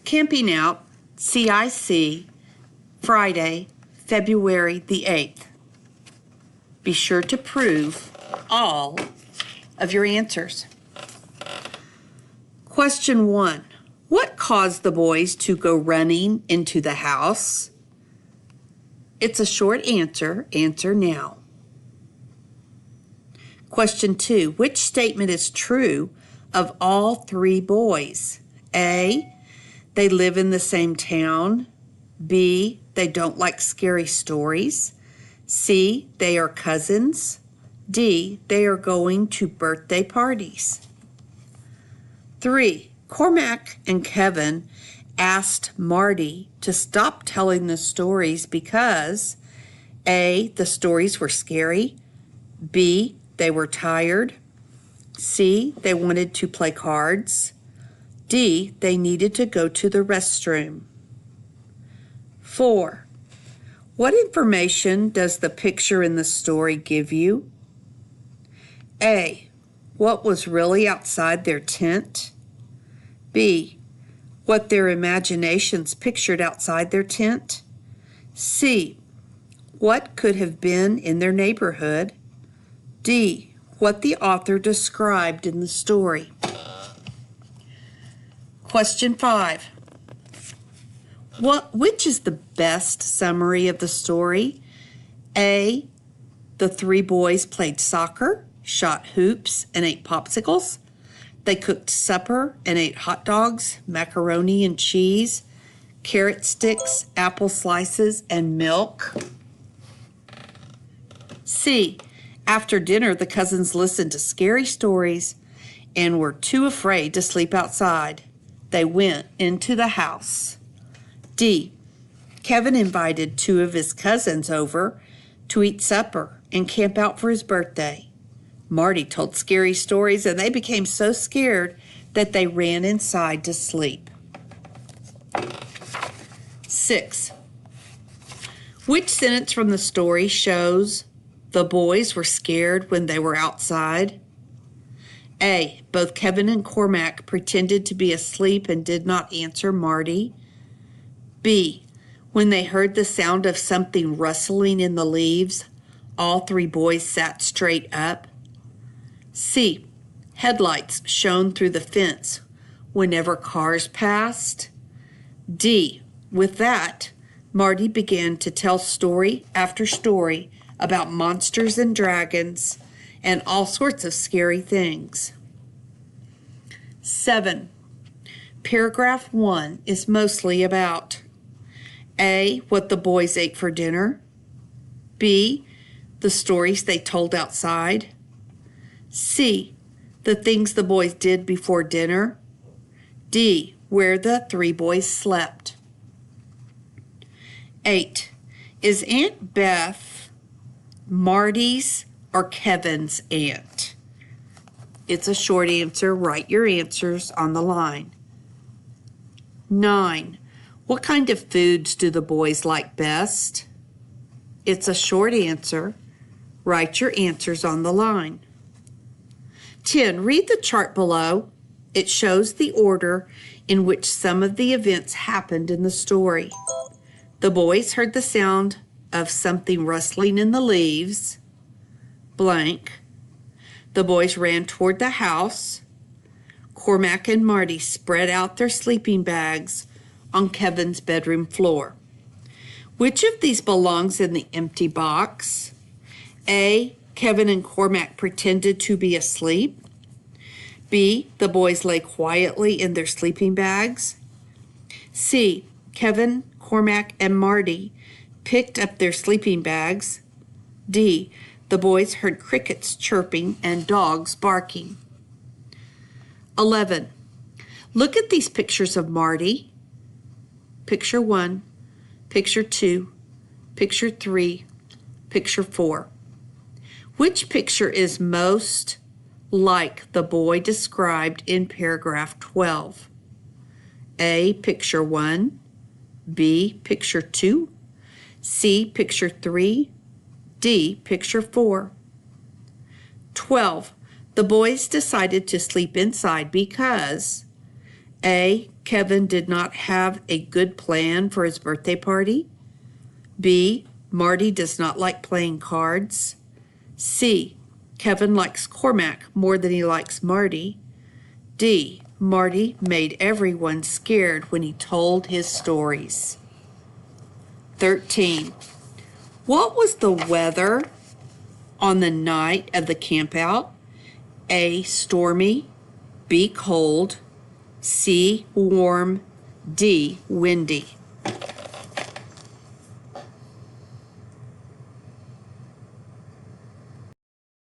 Camping Out, CIC, Friday, February the 8th. Be sure to prove all of your answers. Question 1. What caused the boys to go running into the house? It's a short answer. Answer now. Question 2. Which statement is true of all three boys? A. They live in the same town. B. They don't like scary stories. C. They are cousins. D. They are going to birthday parties. 3. Cormac and Kevin asked Marty to stop telling the stories because A. The stories were scary. B. They were tired. C. They wanted to play cards. D. They needed to go to the restroom. 4. What information does the picture in the story give you? A. What was really outside their tent? B. What their imaginations pictured outside their tent? C. What could have been in their neighborhood? D. What the author described in the story. Question 5. Which is the best summary of the story? A. The three boys played soccer, shot hoops, and ate popsicles. They cooked supper and ate hot dogs, macaroni and cheese, carrot sticks, apple slices, and milk. C. After dinner, the cousins listened to scary stories and were too afraid to sleep outside. They went into the house. D. Kevin invited two of his cousins over to eat supper and camp out for his birthday. Marty told scary stories and they became so scared that they ran inside to sleep. 6. Which sentence from the story shows the boys were scared when they were outside? A. Both Kevin and Cormac pretended to be asleep and did not answer Marty. B. When they heard the sound of something rustling in the leaves, all three boys sat straight up. C. Headlights shone through the fence whenever cars passed. D. With that, Marty began to tell story after story about monsters and dragons and all sorts of scary things. 7. Paragraph 1 is mostly about A. What the boys ate for dinner. B. The stories they told outside. C. The things the boys did before dinner. D. Where the three boys slept. 8. Is Aunt Beth Marty's or Kevin's aunt? It's a short answer. Write your answers on the line. 9. What kind of foods do the boys like best? It's a short answer. Write your answers on the line. 10. Read the chart below. It shows the order in which some of the events happened in the story. The boys heard the sound of something rustling in the leaves. Blank. The boys ran toward the house. Cormac and Marty spread out their sleeping bags on Kevin's bedroom floor. Which of these belongs in the empty box? A. Kevin and Cormac pretended to be asleep. B. The boys lay quietly in their sleeping bags. C. Kevin, Cormac, and Marty picked up their sleeping bags. D. The boys heard crickets chirping and dogs barking. 11. Look at these pictures of Marty. Picture 1, Picture 2, Picture 3, Picture 4. Which picture is most like the boy described in paragraph 12? A. Picture 1, B. Picture 2, C. Picture 3, D. Picture 4. 12. The boys decided to sleep inside because A. Kevin did not have a good plan for his birthday party? B. Marty does not like playing cards? C. Kevin likes Cormac more than he likes Marty? D. Marty made everyone scared when he told his stories. 13. What was the weather on the night of the campout? A. Stormy. B. Cold. C. Warm. D. Windy.